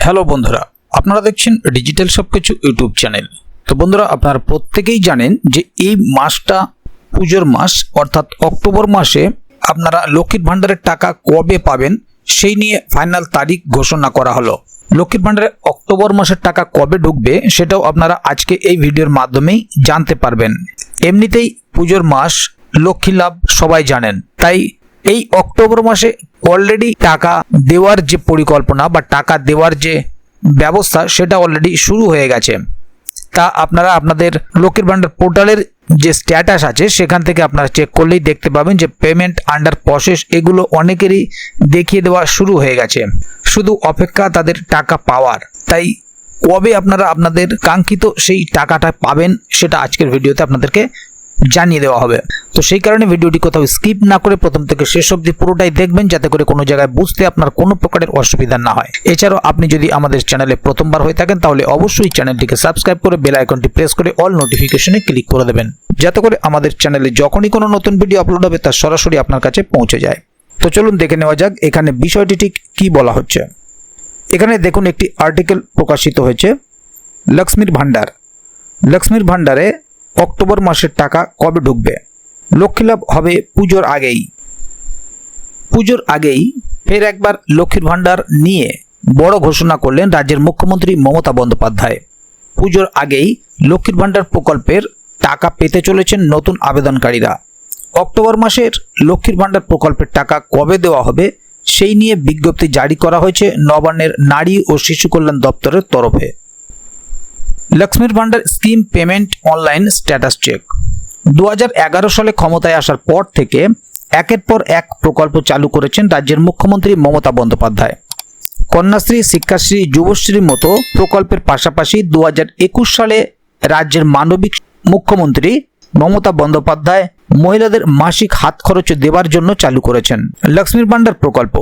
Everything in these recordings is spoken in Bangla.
হ্যালো বন্ধুরা, আপনারা দেখছেন ডিজিটাল সবকিছু ইউটিউব চ্যানেল। তো বন্ধুরা, আপনারা প্রত্যেকেই জানেন যে এই মাসটা পুজোর মাস, অর্থাৎ অক্টোবর মাসে আপনারা লক্ষ্মীর ভাণ্ডারের টাকা কবে পাবেন সেই নিয়ে ফাইনাল তারিখ ঘোষণা করা হলো। লক্ষ্মীর ভাণ্ডারে অক্টোবর মাসের টাকা কবে ঢুকবে সেটাও আপনারা আজকে এই ভিডিওর মাধ্যমেই জানতে পারবেন। এমনিতেই পুজোর মাস, লক্ষ্মী লাভ সবাই জানেন, তাই এই অক্টোবর মাসে অলরেডি টাকা দেওয়ার যে পরিকল্পনা বা টাকা দেওয়ার যে ব্যবস্থা সেটা অলরেডি শুরু হয়ে গেছে। তা আপনারা আপনাদের লক্ষ্মীর ভাণ্ডার পোর্টালের যে স্ট্যাটাস আছে সেখান থেকে আপনারা চেক করলেই দেখতে পাবেন যে পেমেন্ট আন্ডার প্রসেস এগুলো অনেকেরই দেখিয়ে দেওয়া শুরু হয়ে গেছে, শুধু অপেক্ষা তাদের টাকা পাওয়ার। তাই কবে আপনারা আপনাদের কাঙ্ক্ষিত সেই টাকাটা পাবেন সেটা আজকের ভিডিওতে আপনাদেরকে জানিয়ে দেওয়া হবে। তো সেই কারণে ভিডিওটি কোথাও স্কিপ না করে প্রথম থেকে শেষ অবধি পুরোটাই দেখবেন, যাতে করে কোনো জায়গায় বুঝতে আপনার কোনো প্রকারের অসুবিধা না হয়। এছাড়াও আপনি যদি আমাদের চ্যানেলে প্রথমবার হয়ে থাকেন তাহলে অবশ্যই চ্যানেলটিকে সাবস্ক্রাইব করে বেল আইকনটি প্রেস করে অল নোটিফিকেশনে ক্লিক করে দেবেন, যাতে করে আমাদের চ্যানেলে যখনই কোনো নতুন ভিডিও আপলোড হবে তা সরাসরি আপনার কাছে পৌঁছে যায়। তো চলুন দেখে নেওয়া যাক এখানে বিষয়টি ঠিক কী বলা হচ্ছে। এখানে দেখুন একটি আর্টিকেল প্রকাশিত হয়েছে, লক্ষ্মীর ভাণ্ডার। লক্ষ্মীর ভাণ্ডারে অক্টোবর মাসের টাকা কবে ঢুকবে? লক্ষ্মী লাভ হবে পুজোর আগেই। পুজোর আগেই ফের একবার লক্ষ্মীর ভাণ্ডার নিয়ে বড় ঘোষণা করলেন রাজ্যের মুখ্যমন্ত্রী মমতা বন্দ্যোপাধ্যায়। পুজোর আগেই লক্ষ্মীর ভাণ্ডার প্রকল্পের টাকা পেতে চলেছেন নতুন আবেদনকারীরা। অক্টোবর মাসের লক্ষ্মীর ভাণ্ডার প্রকল্পের টাকা কবে দেওয়া হবে সেই নিয়ে বিজ্ঞপ্তি জারি করা হয়েছে নবান্নের নারী ও শিশু কল্যাণ দপ্তরের তরফে। লক্ষ্মীর Bhandar scheme payment online status check. 2011 সালে ক্ষমতায় আসার পর থেকে একের পর এক প্রকল্প চালু করেছেন রাজ্যের মুখ্যমন্ত্রী মমতা বন্দ্যোপাধ্যায়। কন্যাশ্রী, শিক্ষাশ্রী, যুবশ্রীর মতো প্রকল্পের পাশাপাশি 2021 সালে রাজ্যের মানবিক মুখ্যমন্ত্রী মমতা বন্দ্যোপাধ্যায় মহিলাদের মাসিক হাত খরচ দেওয়ার জন্য চালু করেছেন লক্ষ্মীর ভাণ্ডার প্রকল্প।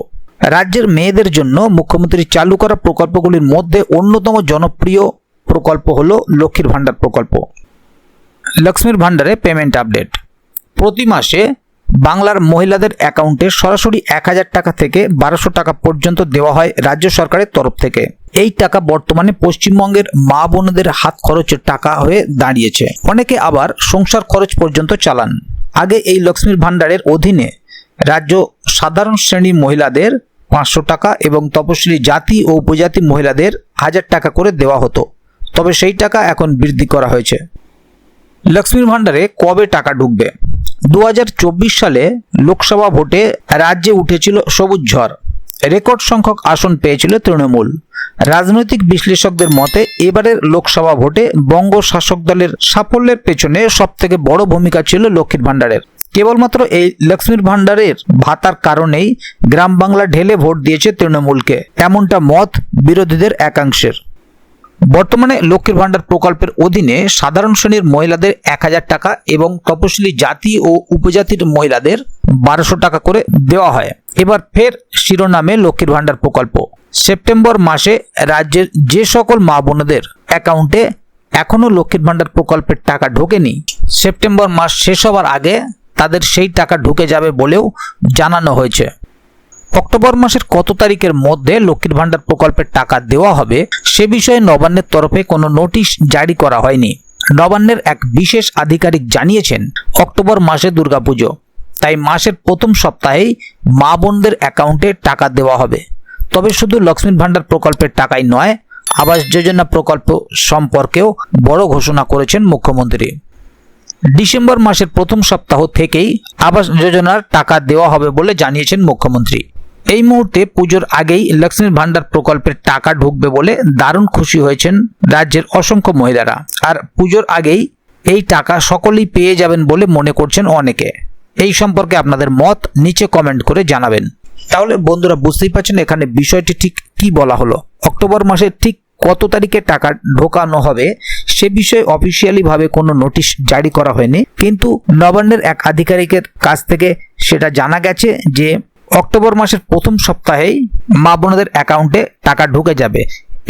রাজ্যের মেয়েদের জন্য মুখ্যমন্ত্রী চালু করা প্রকল্পগুলির মধ্যে অন্যতম জনপ্রিয় প্রকল্প হলো লক্ষ্মীর ভাণ্ডার প্রকল্প। লক্ষ্মীর ভাণ্ডারে পেমেন্ট আপডেট। প্রতি মাসে বাংলার মহিলাদের অ্যাকাউন্টে সরাসরি 1000 টাকা থেকে 1200 টাকা পর্যন্ত দেওয়া হয় রাজ্য সরকারের তরফ থেকে। এই টাকা বর্তমানে পশ্চিমবঙ্গের মা বোনদের হাত খরচের টাকা হয়ে দাঁড়িয়েছে। অনেকে আবার সংসার খরচ পর্যন্ত চালান। আগে এই লক্ষ্মীর ভাণ্ডারের অধীনে রাজ্য সাধারণ শ্রেণীর মহিলাদের 500 টাকা এবং তপশিলি জাতি ও উপজাতি মহিলাদের 1000 টাকা করে দেওয়া হতো, তবে সেই টাকা এখন বৃদ্ধি করা হয়েছে। লক্ষ্মীর ভাণ্ডারে কবে টাকা ঢুকবে? 2024 সালে লোকসভা ভোটে রাজ্যে উঠেছিল সবুজ ঝড়। রেকর্ড সংখ্যক আসন পেয়েছিল তৃণমূল। রাজনৈতিক বিশ্লেষকদের মতে এবারের লোকসভা ভোটে বঙ্গ শাসক দলের সাফল্যের পেছনে সবথেকে বড় ভূমিকা ছিল লক্ষ্মীর ভাণ্ডারের। কেবলমাত্র এই লক্ষ্মীর ভাণ্ডারের ভাতার কারণেই গ্রাম বাংলা ঢেলে ভোট দিয়েছে তৃণমূলকে, এমনটা মত বিরোধীদের একাংশের। বর্তমানে লক্ষ্মীর ভাণ্ডার প্রকল্পের অধীনে সাধারণ শ্রেণীর মহিলাদের 1000 টাকা এবং তপশিলি জাতি ও উপজাতির মহিলাদের 1200 টাকা করে দেওয়া হয়। এবার ফের শিরোনামে লক্ষ্মীর ভাণ্ডার প্রকল্প। সেপ্টেম্বর মাসে রাজ্যের যে সকল মা বোনদের অ্যাকাউন্টে এখনও লক্ষ্মীর ভাণ্ডার প্রকল্পের টাকা ঢোকেনি, সেপ্টেম্বর মাস শেষ হওয়ার আগে তাদের সেই টাকা ঢুকে যাবে বলেও জানানো হয়েছে। অক্টোবর মাসের কত তারিখের মধ্যে লক্ষ্মীর ভাণ্ডার প্রকল্পের টাকা দেওয়া হবে সে বিষয়ে নবান্নের তরফে কোনো নোটিশ জারি করা হয়নি। নবান্নের এক বিশেষ আধিকারিক জানিয়েছেন, অক্টোবর মাসে দুর্গাপুজো, তাই মাসের প্রথম সপ্তাহেই মা বোনদের অ্যাকাউন্টে টাকা দেওয়া হবে। তবে শুধু লক্ষ্মীর ভাণ্ডার প্রকল্পের টাকাই নয়, আবাস যোজনা প্রকল্প সম্পর্কেও বড় ঘোষণা করেছেন মুখ্যমন্ত্রী। ডিসেম্বর মাসের প্রথম সপ্তাহ থেকেই আবাস যোজনার টাকা দেওয়া হবে বলে জানিয়েছেন মুখ্যমন্ত্রী। এই মুহূর্তে পুজোর আগেই লক্ষ্মীর ভাণ্ডার প্রকল্পের টাকা ঢুকবে বলে দারুণ খুশি হয়েছেন রাজ্যের অসংখ্য মহিলারা। আর পুজোর আগেই এই টাকা সকলেই পেয়ে যাবেন বলে মনে করছেন অনেকে। এই সম্পর্কে আপনাদের মত নিচে কমেন্ট করে জানাবেন। তাহলে বন্ধুরা, বুঝতেই পারছেন এখানে বিষয়টি ঠিক কি বলা হলো। অক্টোবর মাসে ঠিক কত তারিখে টাকা ঢোকানো হবে সে বিষয়ে অফিসিয়ালি ভাবে কোনো নোটিশ জারি করা হয়নি, কিন্তু নবান্নের এক আধিকারিকের কাছ থেকে সেটা জানা গেছে যে অক্টোবর মাসের প্রথম সপ্তাহেই মা বোনদের অ্যাকাউন্টে টাকা ঢুকে যাবে।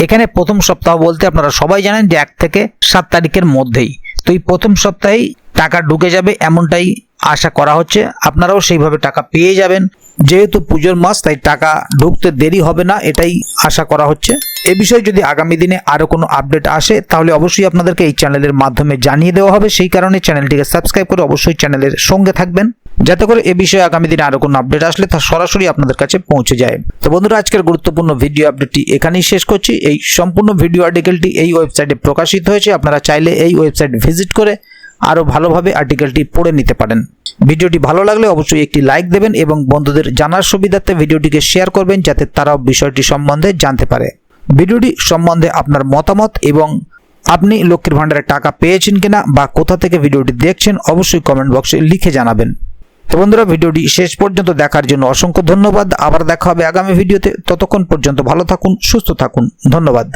এখানে প্রথম সপ্তাহ বলতে আপনারা সবাই জানেন যে 1 থেকে 7 তারিখের মধ্যেই। তো এই প্রথম সপ্তাহেই টাকা ঢুকে যাবে এমনটাই আশা করা হচ্ছে। আপনারাও সেইভাবে টাকা পেয়ে যাবেন। যেহেতু পুজোর মাস তাই টাকা ঢুকতে দেরি হবে না, এটাই আশা করা হচ্ছে। এ বিষয়ে যদি আগামী দিনে আরও কোনো আপডেট আসে তাহলে অবশ্যই আপনাদেরকে এই চ্যানেলের মাধ্যমে জানিয়ে দেওয়া হবে। সেই কারণে চ্যানেলটিকে সাবস্ক্রাইব করে অবশ্যই চ্যানেলের সঙ্গে থাকবেন, যাতে করে এ বিষয়ে আগামী দিনে আরও কোনো আপডেট আসলে তা সরাসরি আপনাদের কাছে পৌঁছে যায়। তো বন্ধুরা, আজকের গুরুত্বপূর্ণ ভিডিও আপডেটটি এখানেই শেষ করছি। এই সম্পূর্ণ ভিডিও আর্টিকেলটি এই ওয়েবসাইটে প্রকাশিত হয়েছে। আপনারা চাইলে এই ওয়েবসাইট ভিজিট করে আরও ভালোভাবে আর্টিকেলটি পড়ে নিতে পারেন। ভিডিওটি ভালো লাগলে অবশ্যই একটি লাইক দেবেন এবং বন্ধুদের জানার সুবিধার্থে ভিডিওটিকে শেয়ার করবেন, যাতে তারাও বিষয়টি সম্বন্ধে জানতে পারে। ভিডিওটি সম্বন্ধে আপনার মতামত এবং আপনি লক্ষ্মীর ভাণ্ডারের টাকা পেয়েছেন কিনা বা কোথা থেকে ভিডিওটি দেখছেন অবশ্যই কমেন্ট বক্সে লিখে জানাবেন। তো বন্ধুরা, ভিডিওটি শেষ পর্যন্ত দেখার জন্য অসংখ্য ধন্যবাদ। আবার দেখা হবে আগামী ভিডিওতে। ততক্ষণ পর্যন্ত ভালো থাকুন, সুস্থ থাকুন। ধন্যবাদ।